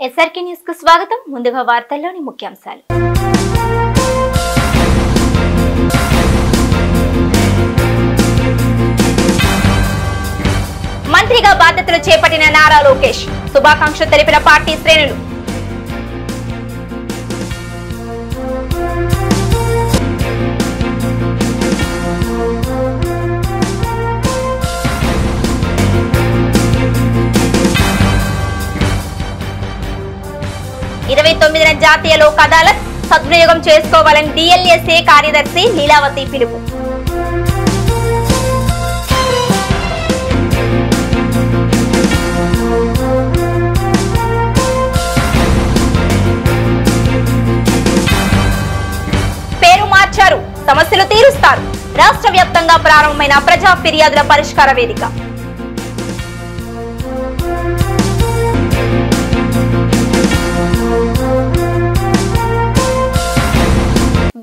SRK news కు స్వాగతం. ముందుగా వార్తల్లోని ముఖ్యాంశాలు. మంత్రిగా బాధ్యతలు చేపట్టిన నారా లోకేష్ శుభాకాంక్షలు తెలిపిన పార్టీ శ్రేణులు. జాతీయ లోక్ అదాలత్ సద్వినియోగం చేసుకోవాలని డిఎల్ఎస్ఏ కార్యదర్శి లీలావతి పిలుపు. పేరు మార్చారు, సమస్యలు తీరుస్తారు. రాష్ట్ర వ్యాప్తంగా ప్రారంభమైన ప్రజా ఫిర్యాదుల పరిష్కార వేదిక.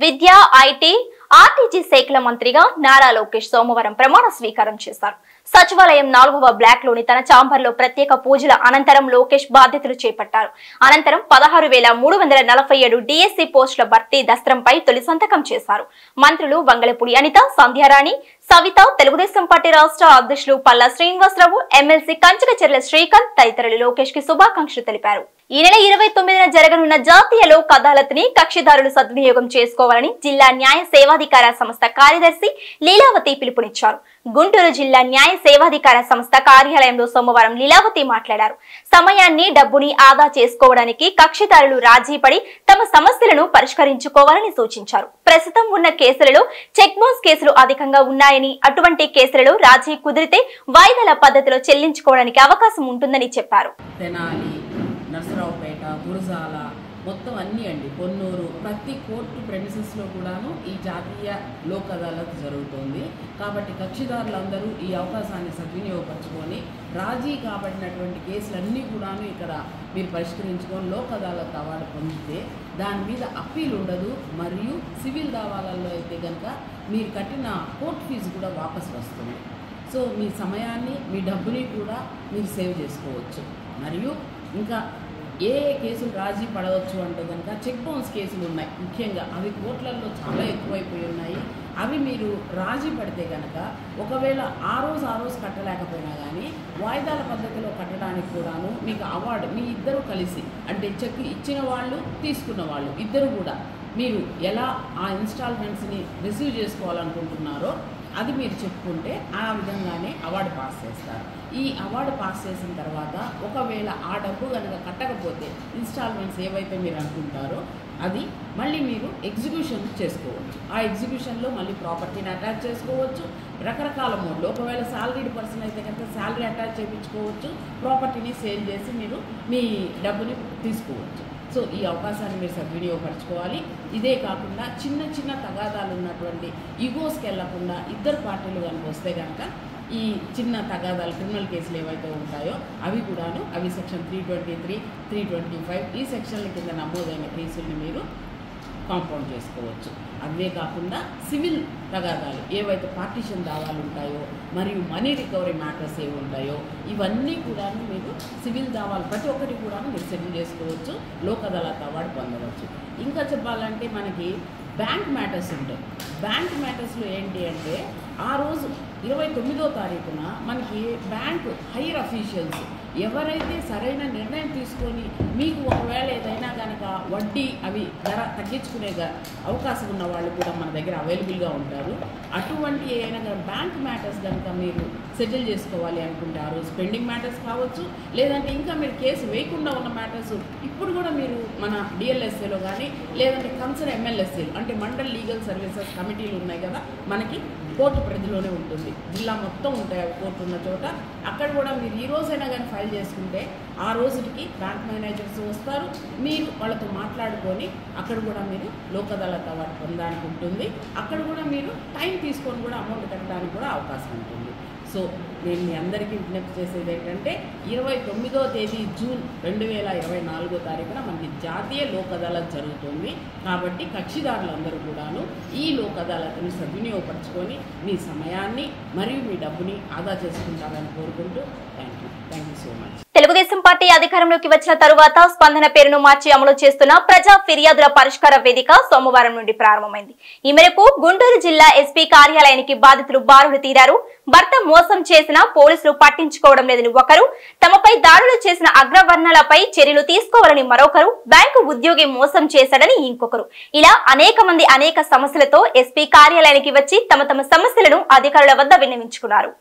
విద్య, ఐటీ, ఆర్టీజీ శాఖల మంత్రిగా నారా లోకేష్ సోమవారం ప్రమాణ స్వీకారం చేశారు. సచివాలయం 4వ బ్లాక్ లోని తన ఛాంబర్ లో ప్రత్యేక పూజల అనంతరం లోకేష్ బాధ్యతలు చేపట్టారు. అనంతరం 16,347 డిఎస్సి పోస్టుల భర్తీ దస్త్రంపై తొలి సంతకం చేశారు. మంత్రులు వంగలపూడి అనిత, సంధ్యారాణి, సవిత, తెలుగుదేశం పార్టీ రాష్ట్ర అధ్యక్షులు పల్లా శ్రీనివాసరావు, ఎమ్మెల్సీ కంచకచెర్ల శ్రీకాంత్ తదితరులు లోకేష్ కి శుభాకాంక్షలు తెలిపారు. ఈ నెల 29న జరగనున్న జాతీయ లోక్ అదాలత్ ని కక్షిదారులు సద్వినియోగం చేసుకోవాలని జిల్లా న్యాయ సేవాధికార సంస్థ కార్యదర్శి లీలావతి పిలుపునిచ్చారు. గుంటూరు జిల్లా న్యాయ సేవాధికార సంస్థ కార్యాలయంలో సోమవారం లీలావతి మాట్లాడారు. సమయాన్ని, డబ్బుని ఆదా చేసుకోవడానికి కక్షిదారులు రాజీపడి తమ సమస్యలను పరిష్కరించుకోవాలని సూచించారు. ప్రస్తుతం ఉన్న కేసులలో చెక్ బౌన్స్ కేసులు అధికంగా ఉన్నాయని, అటువంటి కేసులలో రాజీ కుదిరితే వాయిదాల పద్ధతిలో చెల్లించుకోవడానికి అవకాశం ఉంటుందని చెప్పారు. నర్సరావుపేట, గురజాల మొత్తం అన్నీ అండి, పొన్నూరు ప్రతి కోర్టు ప్రెమిసెస్లో కూడాను ఈ జాతీయ లోక్ అదాలత్ జరుగుతోంది. కాబట్టి కక్షిదారులందరూ ఈ అవకాశాన్ని సద్వినియోగపరచుకొని రాజీ కాబడినటువంటి కేసులన్నీ కూడాను ఇక్కడ మీరు పరిష్కరించుకొని లోక్ అదాలత్ అవార్డు పొందితే దాని మీద అప్పీల్ ఉండదు. మరియు సివిల్ దావాలలో అయితే కనుక మీరు కట్టిన కోర్టు ఫీజు కూడా వాపసు వస్తుంది. సో మీ సమయాన్ని, మీ డబ్బుని కూడా మీరు సేవ్ చేసుకోవచ్చు. మరియు ఇంకా ఏ కేసులు రాజీ పడవచ్చు అంటే కనుక చెక్ బౌన్స్ కేసులు ఉన్నాయి, ముఖ్యంగా అవి కోర్టులలో చాలా ఎక్కువైపోయి ఉన్నాయి. అవి మీరు రాజీ పడితే కనుక ఒకవేళ ఆ రోజు కట్టలేకపోయినా కానీ వాయిదాల పద్ధతిలో కట్టడానికి కూడాను మీకు అవార్డు, మీ ఇద్దరు కలిసి అంటే చెక్ ఇచ్చిన వాళ్ళు, తీసుకున్న వాళ్ళు ఇద్దరు కూడా మీరు ఎలా ఆ ఇన్స్టాల్మెంట్స్ని రిసీవ్ చేసుకోవాలనుకుంటున్నారో అది మీరు చెప్పుకుంటే ఆ విధంగానే అవార్డు పాస్ చేస్తారు. ఈ అవార్డు పాస్ చేసిన తర్వాత ఒకవేళ ఆ డబ్బు కనుక కట్టకపోతే ఇన్స్టాల్మెంట్స్ ఏవైతే మీరు అనుకుంటారో అది మళ్ళీ మీరు ఎగ్జిక్యూషన్ చేసుకోవచ్చు. ఆ ఎగ్జిక్యూషన్లో మళ్ళీ ప్రాపర్టీని అటాచ్ చేసుకోవచ్చు. రకరకాల మోడ్లో ఒకవేళ శాలరీడ్ పర్సన్ అయితే కనుక శాలరీ అటాచ్ చేయించుకోవచ్చు. ప్రాపర్టీని సేల్ చేసి మీరు మీ డబ్బుని తీసుకోవచ్చు. సో ఈ అవకాశాన్ని మీరు సద్వినియోగపరచుకోవాలి. ఇదే కాకుండా చిన్న చిన్న తగాదాలు ఉన్నటువంటి ఈగోస్కి వెళ్లకుండా ఇద్దరు పార్టీలు కనుక వస్తే కనుక ఈ చిన్న తగాదాలు, క్రిమినల్ కేసులు ఏవైతే ఉంటాయో అవి కూడాను అవి సెక్షన్ 323, 325 ఈ సెక్షన్ల కింద నమోదైన కేసుల్ని మీరు కాంపౌండ్ చేసుకోవచ్చు. అవే కాకుండా సివిల్ తగాదాలు ఏవైతే పార్టీషన్ దావాలు ఉంటాయో మరియు మనీ రికవరీ మ్యాటర్స్ ఏవి ఉంటాయో ఇవన్నీ కూడాను మీరు సివిల్ దావాలు ప్రతి ఒక్కటి కూడా మీరు సెటిల్ చేసుకోవచ్చు. లోక్ అదాలత్ అవార్డు పొందవచ్చు. ఇంకా చెప్పాలంటే మనకి బ్యాంక్ మ్యాటర్స్ ఉంటాయి. బ్యాంక్ మ్యాటర్స్లో ఏంటి అంటే ఆ రోజు 29వ తారీఖున మనకి బ్యాంకు హైయర్ అఫీషియల్స్ ఎవరైతే సరైన నిర్ణయం తీసుకొని మీకు ఒకవేళ ఏదైనా కనుక వడ్డీ అవి ధర తగ్గించుకునే అవకాశం ఉన్న వాళ్ళు కూడా మన దగ్గర అవైలబుల్గా ఉంటారు. అటువంటి ఏదైనా బ్యాంక్ మ్యాటర్స్ కనుక మీరు సెటిల్ చేసుకోవాలి అనుకుంటే ఆ రోజు పెండింగ్ మ్యాటర్స్ కావచ్చు, లేదంటే ఇంకా మీరు కేసు వేయకుండా ఉన్న మ్యాటర్స్ ఇప్పుడు కూడా మీరు మన డిఎల్ఎస్ఏలో కానీ లేదంటే కన్సర్న్ ఎమ్మెల్యేలు అంటే మండల్ లీగల్ సర్వీసెస్ కమిటీలు ఉన్నాయి కదా, మనకి కోర్టు పరిధిలోనే ఉంటుంది. జిల్లా మొత్తం ఉంటాయి కోర్టు ఉన్న చోట. అక్కడ కూడా మీరు ఈ రోజైనా కానీ ఫైల్ చేసుకుంటే ఆ రోజుకి బ్యాంక్ మేనేజర్స్ వస్తారు. మీరు వాళ్ళతో మాట్లాడుకొని అక్కడ కూడా మీరు లోక్ అదాలత్ అవార్డు పొందడానికి ఉంటుంది. అక్కడ కూడా మీరు టైం తీసుకొని కూడా అమౌంట్ కట్టడానికి కూడా అవకాశం ఉంటుంది. సో నేను మీ అందరికీ విజ్ఞప్తి చేసేది ఏంటంటే 29వ తేదీ జూన్ 2024 తారీఖున మనకి జాతీయ లోక్ అదాలత్ జరుగుతుంది. కాబట్టి కక్షిదారులందరూ కూడాను ఈ లోక్ అదాలత్ని సద్వినియోగపరచుకొని మీ సమయాన్ని మరియు మీ డబ్బుని ఆదా చేసుకుంటారని కోరుకుంటూ thank you so much. Telugu Desam party అధికారంలోకి వచ్చిన తరువాత స్పందన పేరును మార్చి అమలు చేస్తున్న ప్రజా ఫిర్యాదుల పరిష్కార వేదిక సోమవారం నుండి ప్రారంభమైంది. ఈ మేరకు గుంటూరు జిల్లా ఎస్పీ కార్యాలయానికి బాధితులు బారులు తీరారు. భర్త మోసం చేసిన పోలీసులు పట్టించుకోవడం లేదని ఒకరు, తమపై దాడులు చేసిన అగ్రవర్ణాలపై చర్యలు తీసుకోవాలని మరొకరు, బ్యాంకు ఉద్యోగి మోసం చేశాడని ఇంకొకరు, ఇలా అనేక మంది అనేక సమస్యలతో ఎస్పీ కార్యాలయానికి వచ్చి తమ సమస్యలను అధికారుల వద్ద విన్నవించుకున్నారు.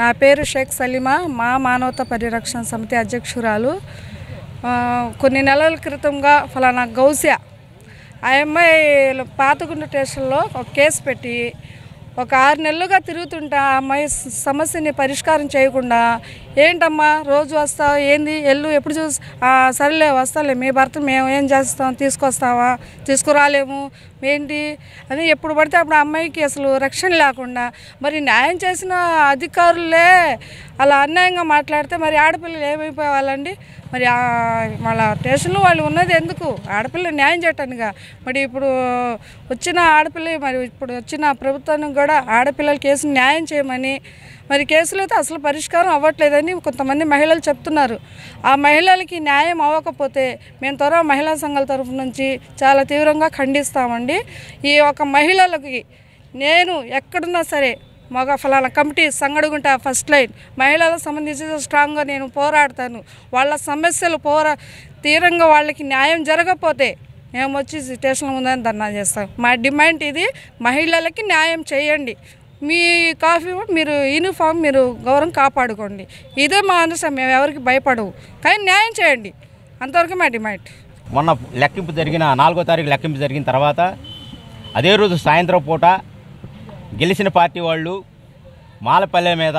నా పేరు షేక్ సలీమా, మా మానవతా పరిరక్షణ సమితి అధ్యక్షురాలు. కొన్ని నెలల క్రితంగా ఫలానా గౌసియా ఆ అమ్మాయి పాతగుండ స్టేషన్లో ఒక కేసు పెట్టి ఒక 6 నెలలుగా తిరుగుతుంటా ఆ అమ్మాయి సమస్యని పరిష్కారం చేయకుండా, ఏంటమ్మా రోజు వస్తావు, ఏంది ఎల్లు ఎప్పుడు చూసి, సరేలే వస్తాలే, మీ భర్త మేము ఏం చేస్తాం, తీసుకొస్తావా, తీసుకురాలేము ఏంటి అని ఎప్పుడు పడితే అప్పుడు అమ్మాయికి అసలు రక్షణ లేకుండా, మరి న్యాయం చేసిన అధికారులే అలా అన్యాయంగా మాట్లాడితే మరి ఆడపిల్లలు ఏమైపోవాలండి? మరి వాళ్ళ స్టేషన్లో వాళ్ళు ఉన్నది ఎందుకు? ఆడపిల్ల న్యాయం చేయటానిగా. మరి ఇప్పుడు వచ్చిన ఆడపిల్ల, మరి ఇప్పుడు వచ్చిన ప్రభుత్వానికి కూడా ఆడపిల్లల కేసు న్యాయం చేయమని, మరి కేసులు అయితే అసలు పరిష్కారం అవ్వట్లేదని కొంతమంది మహిళలు చెప్తున్నారు. ఆ మహిళలకి న్యాయం అవ్వకపోతే మేము త్వరగా మహిళా సంఘాల తరఫు నుంచి చాలా తీవ్రంగా ఖండిస్తామండి. ఈ ఒక మహిళలకి నేను ఎక్కడున్నా సరే మగ ఫలానా కమిటీ సంగడుగుంట ఫస్ట్ లైన్ మహిళలకు సంబంధించి స్ట్రాంగ్గా నేను పోరాడతాను. వాళ్ళ సమస్యలు తీవ్రంగా వాళ్ళకి న్యాయం జరగకపోతే మేము వచ్చి స్టేషన్ ముందని ధర్నా చేస్తాం. మా డిమాండ్ ఇది, మహిళలకి న్యాయం చేయండి. మీ కాఫీ మీరు యూనిఫామ్ మీరు గౌరవం కాపాడుకోండి. ఇదే మా అనుసరం, మేము ఎవరికి భయపడవు, కానీ న్యాయం చేయండి, అంతవరకు మా డిమాండ్. మొన్న లెక్కింపు జరిగిన 4వ తారీఖు లెక్కింపు జరిగిన తర్వాత అదే రోజు సాయంత్రం పూట గెలిచిన పార్టీ వాళ్ళు మాలపల్లె మీద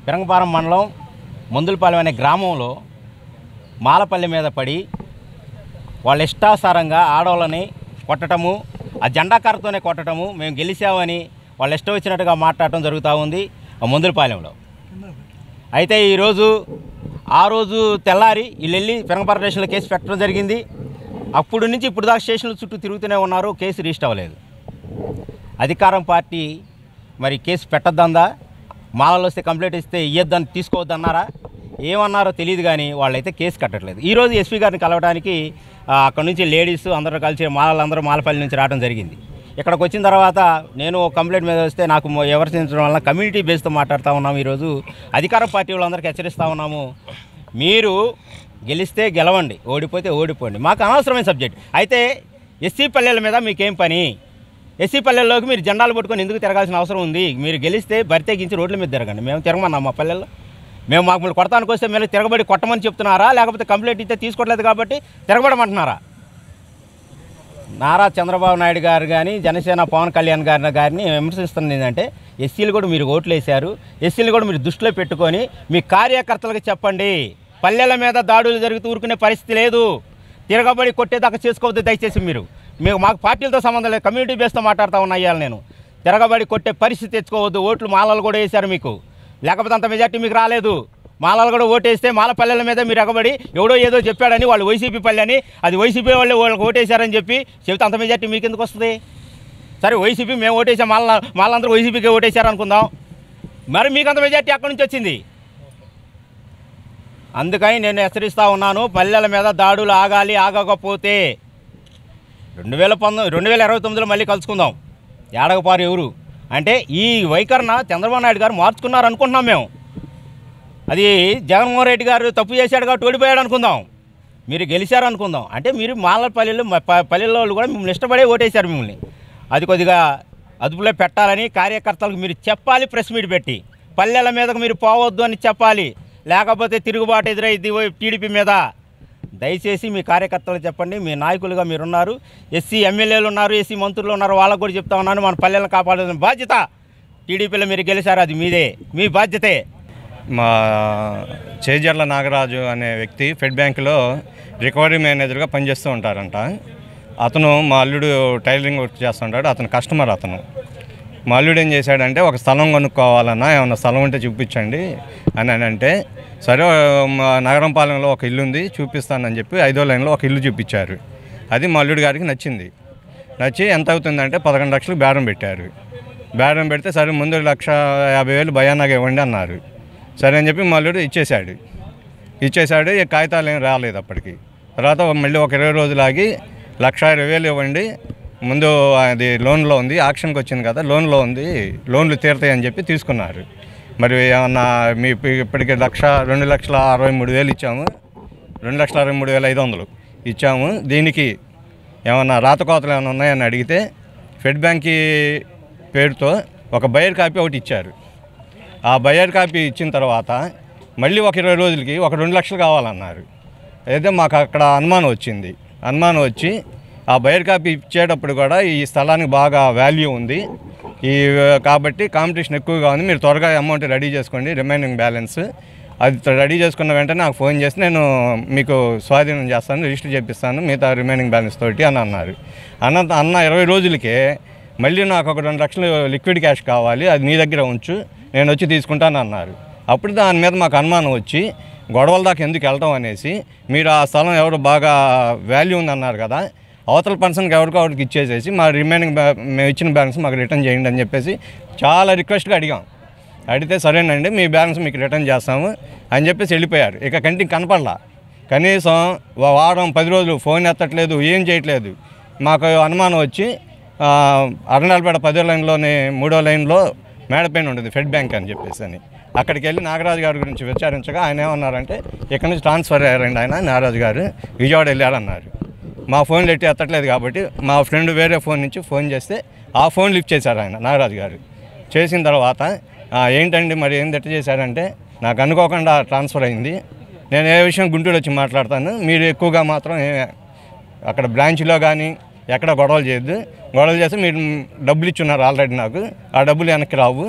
పిరంగపారం మండలం మందులపాలెం అనే గ్రామంలో మాలపల్లె మీద పడి వాళ్ళ ఇష్టాసారంగా ఆడవాళ్ళని కొట్టడము, ఆ జెండాకారతోనే కొట్టడము, మేము గెలిచామని వాళ్ళు ఇష్టం వచ్చినట్టుగా మాట్లాడటం జరుగుతూ ఉంది ఆ మందులపాలెంలో. అయితే ఈరోజు ఆ రోజు తెల్లారి వీళ్ళు వెళ్ళి పిరంగపారం స్టేషన్లో కేసు పెట్టడం జరిగింది. అప్పుడు నుంచి ఇప్పుడు దాకా స్టేషన్ల చుట్టూ తిరుగుతూనే ఉన్నారు, కేసు రిజిస్టర్ అవ్వలేదు. అధికారం పార్టీ మరి కేసు పెట్టద్దందా, మాలలు వస్తే కంప్లైంట్ ఇస్తే ఇయ్యొద్దని తీసుకోవద్దన్నారా, ఏమన్నారో తెలియదు, కానీ వాళ్ళైతే కేసు కట్టట్లేదు. ఈరోజు ఎస్పీ గారిని కలవడానికి అక్కడ నుంచి లేడీస్ అందరూ కలిసి మాలలందరూ మాలపల్లి నుంచి రావడం జరిగింది. ఇక్కడికి వచ్చిన తర్వాత నేను కంప్లైంట్ మీద వస్తే నాకు విమర్శించడం వల్ల కమ్యూనిటీ బేస్తో మాట్లాడుతూ ఉన్నాము. ఈరోజు అధికార పార్టీ వాళ్ళందరికీ హెచ్చరిస్తూ ఉన్నాము, మీరు గెలిస్తే గెలవండి, ఓడిపోతే ఓడిపోండి, మాకు అనవసరమైన సబ్జెక్ట్. అయితే ఎస్సీ పల్లెల మీద మీకేం పని? ఎస్సీ పల్లెల్లోకి మీరు జెండాలు పట్టుకొని ఎందుకు తిరగాల్సిన అవసరం ఉంది? మీరు గెలిస్తే బరితెగించి రోడ్ల మీద తిరగండి. మేము తిరగమన్నాం మా పల్లెల్లో? మేము మాకు మీరు కొడతానికి వస్తే మీరు తిరగబడి కొట్టమని చెప్తున్నారా, లేకపోతే కంప్లైంట్ ఇస్తే తీసుకోవట్లేదు కాబట్టి తిరగబడమంటున్నారా? నారా చంద్రబాబు నాయుడు గారు కానీ జనసేన పవన్ కళ్యాణ్ గారిని విమర్శిస్తున్నది ఏంటంటే, ఎస్సీలు కూడా మీరు ఓట్లు వేశారు, ఎస్సీలు కూడా మీరు దృష్టిలో పెట్టుకొని మీ కార్యకర్తలకు చెప్పండి, పల్లెల మీద దాడులు జరుగుతూ ఊరుకునే పరిస్థితి లేదు, తిరగబడి కొట్టేదాకా చేసుకోవద్దు దయచేసి. మీకు మాకు పార్టీలతో సంబంధం లేదు, కమ్యూనిటీ బేస్తో మాట్లాడుతూ ఉన్నా ఇవాళ నేను. తిరగబడి కొట్టే పరిస్థితి తెచ్చుకోవద్దు. ఓట్లు మాలలు కూడా వేశారు మీకు, లేకపోతే అంత మెజార్టీ మీకు రాలేదు. మాలలు కూడా ఓటేస్తే మాల పల్లెల మీద మీరు ఎగబడి ఎవడో ఏదో చెప్పాడని, వాళ్ళు వైసీపీ పల్లె అని, అది వైసీపీ వాళ్ళే వాళ్ళకి ఓటేశారని చెబితే అంత మెజార్టీ మీకు ఎందుకు వస్తుంది? సరే వైసీపీ మేము ఓటేసాం, మాలందరూ వైసీపీకి ఓటేశారు అనుకుందాం, మరి మీకు అంత మెజార్టీ అక్కడి నుంచి వచ్చింది. అందుకని నేను హెచ్చరిస్తూ ఉన్నాను, పల్లెల మీద దాడులు ఆగాలి. ఆగకపోతే 2029లో మళ్ళీ కలుసుకుందాం. ఏడగపారు ఎవరు అంటే ఈ వైఖరణ చంద్రబాబు నాయుడు గారు మార్చుకున్నారు అనుకుంటున్నాం మేము. అది జగన్మోహన్ రెడ్డి గారు తప్పు చేశాడు కాబట్టి ఓడిపోయాడు అనుకుందాం, మీరు గెలిచారు అనుకుందాం. అంటే మీరు పల్లెల్లో కూడా మిమ్మల్ని ఇష్టపడే ఓటేశారు మిమ్మల్ని. అది కొద్దిగా అదుపులో పెట్టాలని కార్యకర్తలకు మీరు చెప్పాలి, ప్రెస్ మీట్ పెట్టి పల్లెల మీదకు మీరు పోవద్దు అని చెప్పాలి, లేకపోతే తిరుగుబాటు ఎదురైంది టీడీపీ మీద. దయచేసి మీ కార్యకర్తలు చెప్పండి, మీ నాయకులుగా మీరున్నారు, ఎస్సీ ఎమ్మెల్యేలు ఉన్నారు, ఎస్సీ మంత్రులు ఉన్నారు, వాళ్ళకు కూడా చెప్తా ఉన్నాను, మన పల్లెలను కాపాడాల్సిన బాధ్యత టీడీపీలో మీరు గెలిచారు, అది మీదే, మీ బాధ్యతే. మా చేజర్ల నాగరాజు అనే వ్యక్తి ఫెడ్ బ్యాంకులో రికవరీ మేనేజర్గా పనిచేస్తూ ఉంటారంట. అతను మా అల్లుడు టైలరింగ్ వర్క్ చేస్తుంటాడు. అతను కస్టమర్. మా అల్లుడు ఏం చేశాడంటే ఒక స్థలం కొనుక్కోవాలన్నా ఏమన్నా స్థలం ఉంటే చూపించండి అని అంటే సరే మా నగరంపాలెంలో ఒక ఇల్లు ఉంది చూపిస్తానని చెప్పి 5వ లైన్లో ఒక ఇల్లు చూపించారు. అది మా అల్లుడు గారికి నచ్చింది. నచ్చి ఎంత అవుతుందంటే 11 లక్షలకు బేరం పెట్టారు. బేరం పెడితే సరే ముందు 1,50,000 భయానాగా ఇవ్వండి అన్నారు. సరే అని చెప్పి మా అల్లుడు ఇచ్చేశాడు. ఈ కాగితాలు ఏం రాలేదు అప్పటికి. తర్వాత మళ్ళీ ఒక 20 రోజులు ఆగి 1,20,000 ఇవ్వండి, ముందు అది లోన్లో ఉంది, ఆక్షన్కి వచ్చింది కదా లోన్లో ఉంది, లోన్లు తీరుతాయి అని చెప్పి తీసుకున్నారు. మరి ఏమన్నా మీ ఇప్పటికి 2,63,000 ఇచ్చాము, 2,63,500 ఇచ్చాము. దీనికి ఏమన్నా రాతకోతలు ఏమైనా ఉన్నాయని అడిగితే ఫెడ్ బ్యాంక్ పేరుతో ఒక బయర్ కాపీ ఒకటి ఇచ్చారు. ఆ బయర్ కాపీ ఇచ్చిన తర్వాత మళ్ళీ ఒక 20 రోజులకి ఒక 2 లక్షలు కావాలన్నారు. అయితే మాకు అక్కడ అనుమానం వచ్చి ఆ బయర్ కాపీ ఇచ్చేటప్పుడు కూడా ఈ స్థలానికి బాగా వాల్యూ ఉంది కాబట్టి కాంపిటీషన్ ఎక్కువగా ఉంది, మీరు త్వరగా అమౌంట్ రెడీ చేసుకోండి, రిమైనింగ్ బ్యాలెన్స్ అది రెడీ చేసుకున్న వెంటనే నాకు ఫోన్ చేసి నేను మీకు స్వాధీనం చేస్తాను, రిజిస్టర్ చేపిస్తాను మిగతా రిమైనింగ్ బ్యాలెన్స్ తోటి అని అన్నారు. అన్న 20 రోజులకే మళ్ళీ నాకు ఒక 2 లక్షలు లిక్విడ్ క్యాష్ కావాలి, అది నీ దగ్గర ఉంచు, నేను వచ్చి తీసుకుంటాను అన్నారు. అప్పుడు దాని మీద మాకు అనుమానం వచ్చి గొడవల దాకా ఎందుకు వెళ్తాం అనేసి మీరు ఆ స్థలం ఎవరు బాగా వాల్యూ ఉందన్నారు కదా, అవతల పర్సన్కి ఎవరికి ఇచ్చేసేసి మా రిమైనింగ్ మేము ఇచ్చిన బ్యాలెన్స్ మాకు రిటర్న్ చేయండి అని చెప్పేసి చాలా రిక్వెస్ట్గా అడిగితే సరేనండి మీ బ్యాలెన్స్ మీకు రిటర్న్ చేస్తాము అని చెప్పేసి వెళ్ళిపోయారు. ఇక కంటికి కనపడలా. కనీసం వారం 10 రోజులు ఫోన్ ఎత్తట్లేదు, ఏం చేయట్లేదు. మాకు అనుమానం వచ్చి అరణాలపేట 10వ లైన్లోని 3వ లైన్లో మేడపైన ఉండేది ఫెడ్ బ్యాంక్ అని చెప్పేసి అక్కడికి వెళ్ళి నాగరాజు గారి గురించి విచారించగా ఆయన ఏమన్నారంటే ఇక్కడ నుంచి ట్రాన్స్ఫర్ అయ్యారండి ఆయన నాగరాజు గారు, విజయవాడ వెళ్ళారన్నారు. మా ఫోన్లు ఎట్టి ఎత్తట్లేదు కాబట్టి మా ఫ్రెండ్ వేరే ఫోన్ నుంచి ఫోన్ చేస్తే ఆ ఫోన్ లిఫ్ట్ చేశారు ఆయన నాగరాజు గారు. చేసిన తర్వాత ఏంటండి మరి ఏం ఎట్ట చేశారంటే నాకు అనుకోకుండా ట్రాన్స్ఫర్ అయింది, నేను ఏ విషయం గుంటూరు వచ్చి మాట్లాడతాను, మీరు ఎక్కువగా మాత్రం అక్కడ బ్రాంచ్లో కానీ ఎక్కడ గొడవలు చేయొద్దు, గొడవలు చేస్తే మీరు డబ్బులు ఇచ్చున్నారు ఆల్రెడీ, నాకు ఆ డబ్బులు వెనక్కి రావు,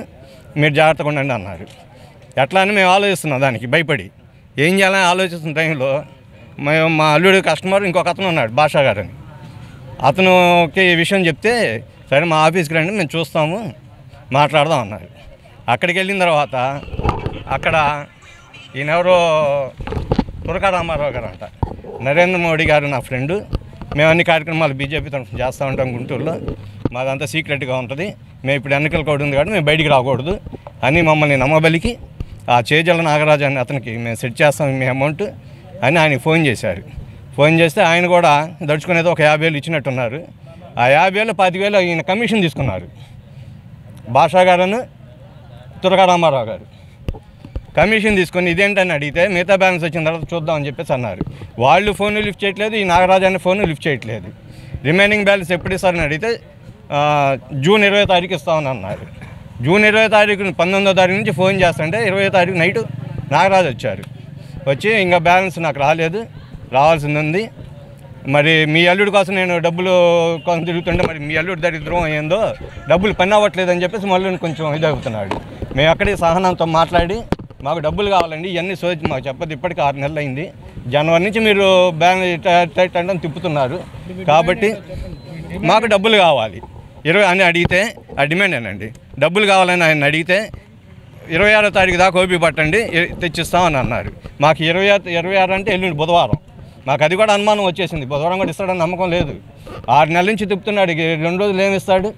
మీరు జాగ్రత్తగా ఉండండి అన్నారు. ఎట్లా అని మేము ఆలోచిస్తున్నాం, దానికి భయపడి ఏం చేయాలని ఆలోచిస్తున్న టైంలో మా అల్లుడు కస్టమర్ ఇంకొక అతను ఉన్నాడు భాషా గారు అని, అతనుకి ఈ విషయం చెప్తే సరే మా ఆఫీస్కి రండి మేము చూస్తాము మాట్లాడదాం అన్నారు. అక్కడికి వెళ్ళిన తర్వాత అక్కడ ఈయనెవరో తురకా రామారావు గారు అంట, నరేంద్ర మోడీ గారు నా ఫ్రెండు, మేము అన్ని కార్యక్రమాలు బీజేపీ తరఫున చేస్తూ ఉంటాం గుంటూరులో, మాదంతా సీక్రెట్గా ఉంటుంది, మేము ఇప్పుడు ఎన్నికల కోడ్ ఉంది కాబట్టి మేము బయటికి రాకూడదు అని మమ్మల్ని నమ్మబలికి ఆ చేజల నాగరాజు అని అతనికి మేము సెట్ చేస్తాం మీ అమౌంట్ అని ఆయనకి ఫోన్ చేశారు. ఫోన్ చేస్తే ఆయన కూడా దడుచుకునేది ఒక 50,000 ఇచ్చినట్టున్నారు. ఆ 50,000 25,000 ఈయన కమిషన్ తీసుకున్నారు. భాషా గారును తురకా రామారావు గారు కమిషన్ తీసుకొని ఇదేంటని అడిగితే మిగతా బ్యాలెన్స్ వచ్చిన తర్వాత చూద్దామని చెప్పేసి అన్నారు. వాళ్ళు ఫోన్లు లిఫ్ట్ చేయట్లేదు, ఈ నాగరాజు అనే ఫోన్ లిఫ్ట్ చేయట్లేదు. రిమైనింగ్ బ్యాలెన్స్ ఎప్పుడు ఇస్తారని అడిగితే జూన్ 20వ తారీఖు ఇస్తామని అన్నారు. జూన్ 20వ తారీఖు 19వ తారీఖు నుంచి ఫోన్ చేస్తుంటే 20వ తారీఖు నైటు నాగరాజు వచ్చారు. వచ్చి ఇంకా బ్యాలెన్స్ నాకు రాలేదు, రావాల్సింది ఉంది, మరి మీ అల్లుడి కోసం నేను డబ్బులు కోసం తిరుగుతుంటే మరి మీ అల్లుడి దరిద్రం ఏందో డబ్బులు పని అవ్వట్లేదు అని చెప్పేసి మళ్ళీ కొంచెం ఇదవుతున్నాడు. మేము అక్కడికి సహనంతో మాట్లాడి మాకు డబ్బులు కావాలండి, ఇవన్నీ సోచి మాకు చెప్పదు, ఇప్పటికీ 6 నెలలు అయింది, జనవరి నుంచి మీరు బ్యాంక్ అంటే తిప్పుతున్నారు కాబట్టి మాకు డబ్బులు కావాలి 20 అని అడిగితే ఆ డిమాండ్ ఏనండి, డబ్బులు కావాలని ఆయన అడిగితే 26వ తారీఖు దాకా ఓపి పట్టండి తెచ్చిస్తామని అన్నారు. మాకు 26 అంటే ఎల్లుండి బుధవారం, మాకు అది కూడా అనుమానం వచ్చేసింది, బుధవారం కూడా ఇస్తాడని నమ్మకం లేదు. 6 నెలల నుంచి తిప్పుతున్నాడు, 2 రోజులు ఏమి ఇస్తాడు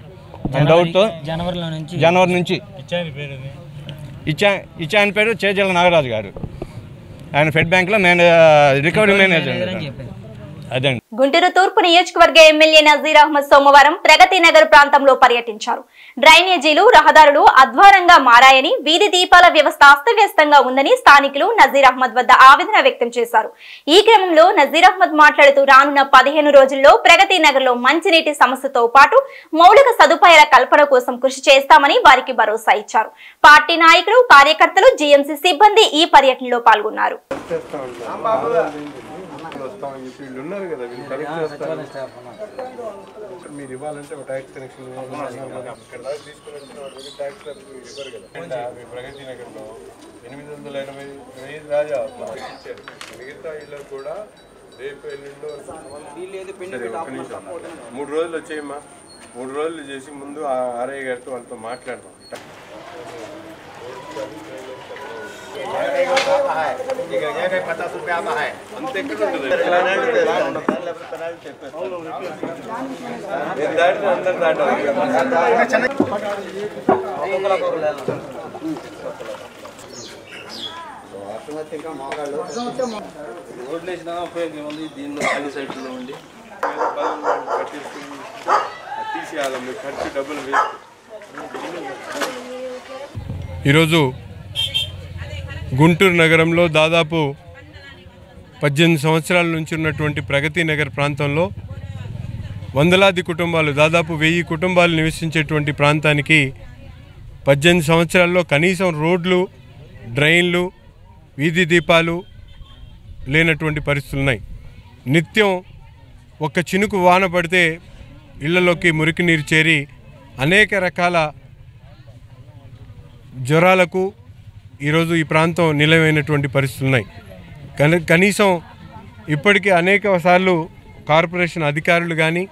అని డౌట్తో జనవరి నుంచి ఇచ్చాయన పేరు చేజల నాగరాజు గారు, ఆయన ఫెడ్ బ్యాంక్లో రికవరీ మేనేజర్ అదండి. గుంటూరు తూర్పు నియోజకవర్గ ఎమ్మెల్యే నజీర్ అహ్మద్ సోమవారం ప్రగతి నగర్ ప్రాంతంలో పర్యటించారు. డ్రైనేజీలు, రహదారులు అధ్వానంగా మారాయని, వీధి దీపాల వ్యవస్థ అస్తవ్యస్తంగా ఉందని స్థానికులు నజీర్ అహ్మద్ వద్ద ఆవేదన వ్యక్తం చేశారు. ఈ క్రమంలో నజీర్ అహ్మద్ మాట్లాడుతూ రానున్న 15 రోజుల్లో ప్రగతి నగర్ లో మంచినీటి సమస్యతో పాటు మౌలిక సదుపాయాల కల్పన కోసం కృషి చేస్తామని వారికి భరోసా ఇచ్చారు. పార్టీ నాయకులు, కార్యకర్తలు, జీఎంసీ సిబ్బంది ఈ పర్యటనలో పాల్గొన్నారు. మీరు ఇవ్వాలంటే ఒక ట్యాక్స్ కనెక్షన్ ప్రగతి నగర్లో 885 రాజా ఇచ్చారు. మిగతా ఇళ్ళకు కూడా రేపు ఎల్లుండో సరే ఒక నిమిషం 3 రోజులు వచ్చేయమ్మా 3 రోజులు చేసి ముందు ఆర్ఐ గారితో వాళ్ళతో మాట్లాడదాం అంత ఎక్కడ రోడ్లు వేసినా ఉపయోగం ఉంది దీనిలో అన్ని సైడ్లో ఉండి తీసేయాలి మీరు ఖర్చు డబ్బులు వేస్ట్. ఈరోజు గుంటూరు నగరంలో దాదాపు 18 సంవత్సరాల నుంచి ఉన్నటువంటి ప్రగతి నగర్ ప్రాంతంలో వందలాది కుటుంబాలు దాదాపు 1000 కుటుంబాలు నివసించేటువంటి ప్రాంతానికి 18 సంవత్సరాల్లో కనీసం రోడ్లు, డ్రైన్లు, వీధి దీపాలు లేనటువంటి పరిస్థితులు ఉన్నాయి. నిత్యం ఒక్క చినుకు వాన పడితే ఇళ్లలోకి మురికి నీరు చేరి అనేక రకాల జ్వరాలకు ఈరోజు ఈ ప్రాంతం నిలవైనటువంటి పరిస్థితులు ఉన్నాయి. కనీసం ఇప్పటికీ అనేక సార్లు కార్పొరేషన్ అధికారులు కానీ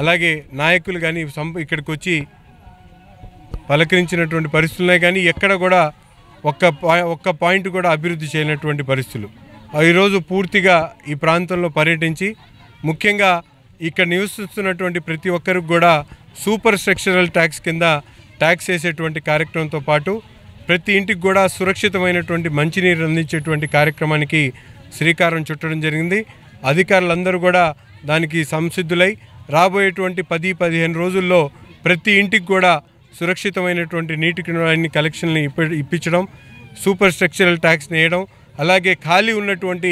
అలాగే నాయకులు కానీ ఇక్కడికి వచ్చి పలకరించినటువంటి పరిస్థితులు ఉన్నాయి. కానీ ఎక్కడ కూడా ఒక్క పాయింట్ కూడా అభివృద్ధి చేయనటువంటి పరిస్థితులు. ఈరోజు పూర్తిగా ఈ ప్రాంతంలో పర్యటించి ముఖ్యంగా ఇక్కడ నివసిస్తున్నటువంటి ప్రతి ఒక్కరికి కూడా సూపర్ స్ట్రక్చరల్ ట్యాక్స్ కింద ట్యాక్స్ వేసేటువంటి కార్యక్రమంతో పాటు ప్రతి ఇంటికి కూడా సురక్షితమైనటువంటి మంచినీరు అందించేటువంటి కార్యక్రమానికి శ్రీకారం చుట్టడం జరిగింది. అధికారులందరూ కూడా దానికి సంసిద్ధులై రాబోయేటువంటి 10-15 రోజుల్లో ప్రతి ఇంటికి కూడా సురక్షితమైనటువంటి నీటి కలెక్షన్ని ఇప్పించడం, సూపర్ స్ట్రక్చరల్ ట్యాక్స్ని వేయడం, అలాగే ఖాళీ ఉన్నటువంటి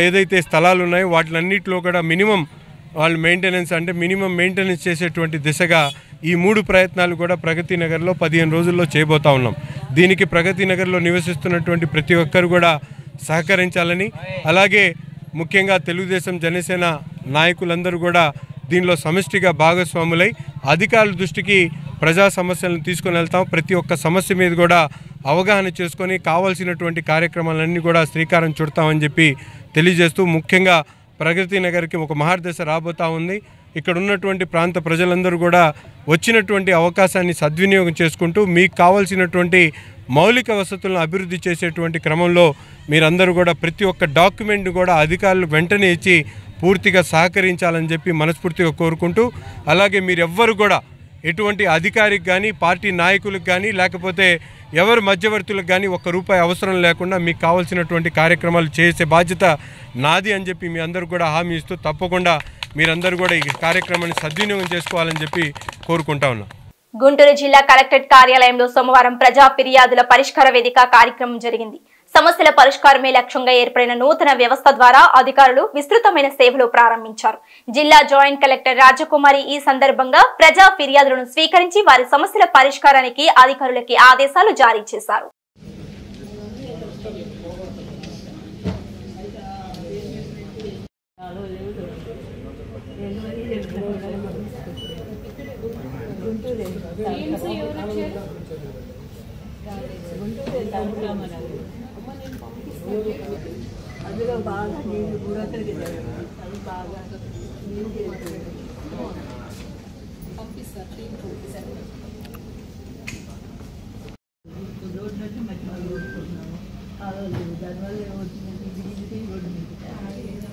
ఏదైతే స్థలాలు ఉన్నాయో వాటిలన్నింటిలో కూడా మినిమం మెయింటెనెన్స్ చేసేటువంటి దిశగా ఈ 3 ప్రయత్నాలు కూడా ప్రగతి నగర్లో 15 రోజుల్లో చేయబోతా ఉన్నాం. దీనికి ప్రగతి నగర్లో నివసిస్తున్నటువంటి ప్రతి ఒక్కరు కూడా సహకరించాలని, అలాగే ముఖ్యంగా తెలుగుదేశం జనసేన నాయకులందరూ కూడా దీనిలో సమిష్టిగా భాగస్వాములై అధికారుల దృష్టికి ప్రజా సమస్యలను తీసుకొని వెళ్తాం. ప్రతి ఒక్క సమస్య మీద కూడా అవగాహన చేసుకొని కావాల్సినటువంటి కార్యక్రమాలన్నీ కూడా శ్రీకారం చుడతామని చెప్పి తెలియజేస్తూ, ముఖ్యంగా ప్రగతి నగర్కి ఒక మహర్దశ రాబోతా ఉంది. ఇక్కడ ఉన్నటువంటి ప్రాంత ప్రజలందరూ కూడా వచ్చినటువంటి అవకాశాన్ని సద్వినియోగం చేసుకుంటూ మీకు కావాల్సినటువంటి మౌలిక వసతులను అభివృద్ధి చేసేటువంటి క్రమంలో మీరందరూ కూడా ప్రతి ఒక్క డాక్యుమెంట్ని కూడా అధికారులు వెంటనే ఇచ్చి పూర్తిగా సహకరించాలని చెప్పి మనస్ఫూర్తిగా కోరుకుంటూ, అలాగే మీరెవ్వరు కూడా ఎటువంటి అధికారికి కానీ పార్టీ నాయకులకు కానీ లేకపోతే ఎవరు మధ్యవర్తులకు కానీ ₹1 అవసరం లేకుండా మీకు కావాల్సినటువంటి కార్యక్రమాలు చేసే బాధ్యత నాది అని చెప్పి మీ అందరూ కూడా హామీ ఇస్తూ తప్పకుండా మీరందరూ కూడా ఈ కార్యక్రమాన్ని సద్వినియోగం చేసుకోవాలని చెప్పి కోరుకుంటా ఉన్నా. గుంటూరు జిల్లా కలెక్టరేట్ కార్యాలయంలో సోమవారం ప్రజా ఫిర్యాదుల పరిష్కార వేదిక కార్యక్రమం జరిగింది. సమస్యల పరిష్కారమే లక్ష్యంగా ఏర్పడిన నూతన వ్యవస్థ ద్వారా అధికారులు విస్తృతమైన సేవలు ప్రారంభించారు. జిల్లా జాయింట్ కలెక్టర్ రాజకుమారి ఈ సందర్భంగా ప్రజా ఫిర్యాదులను స్వీకరించి వారి సమస్యల పరిష్కారానికి అధికారులకి ఆదేశాలు జారీ చేశారు. అందులో బాగా నీళ్ళు కూడా తిరిగినాయి. అది బాగా పంపిస్తారు రోడ్డు వచ్చి మధ్య రోడ్డుకున్నాము. దానివల్ల ఏమవుతుందంటే దిగి రోడ్డు మీద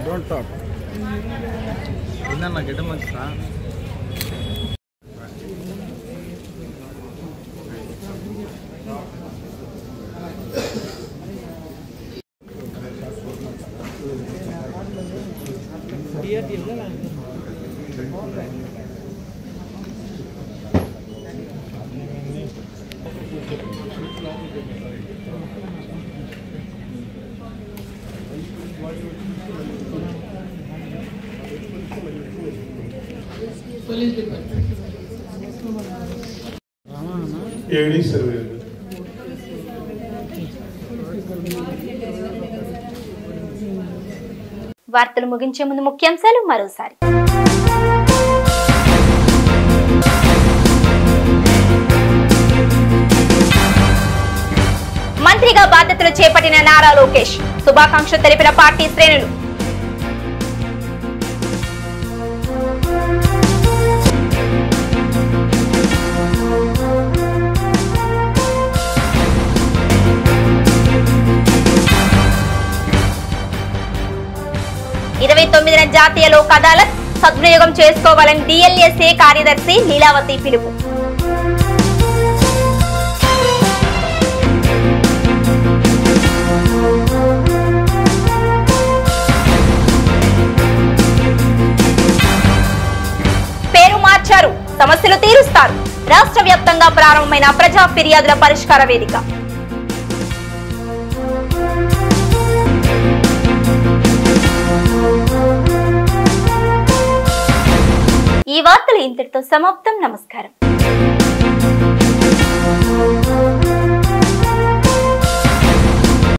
Don't talk. Inna get much sa. Police department. ఏడీ సర్వేలు. వార్తలు ముగించే ముందు ముఖ్యాంశాలు మరోసారి. మంత్రిగా బాధ్యతలు చేపట్టిన నారా లోకేష్ శుభాకాంక్షలు తెలిపిన పార్టీ శ్రేణులు. జాతీయ లోక్ అదాలత్ సద్వినియోగం చేసుకోవాలని డిఎల్ఎస్ఏ కార్యదర్శి లీలావతి పిలుపు. పేరు మార్చారు, సమస్యలు తీరుస్తారు. రాష్ట్ర వ్యాప్తంగా ప్రారంభమైన ప్రజా ఫిర్యాదుల పరిష్కార వేదిక. ఈ వార్తలు ఇంతటితో సమాప్తం. నమస్కారం.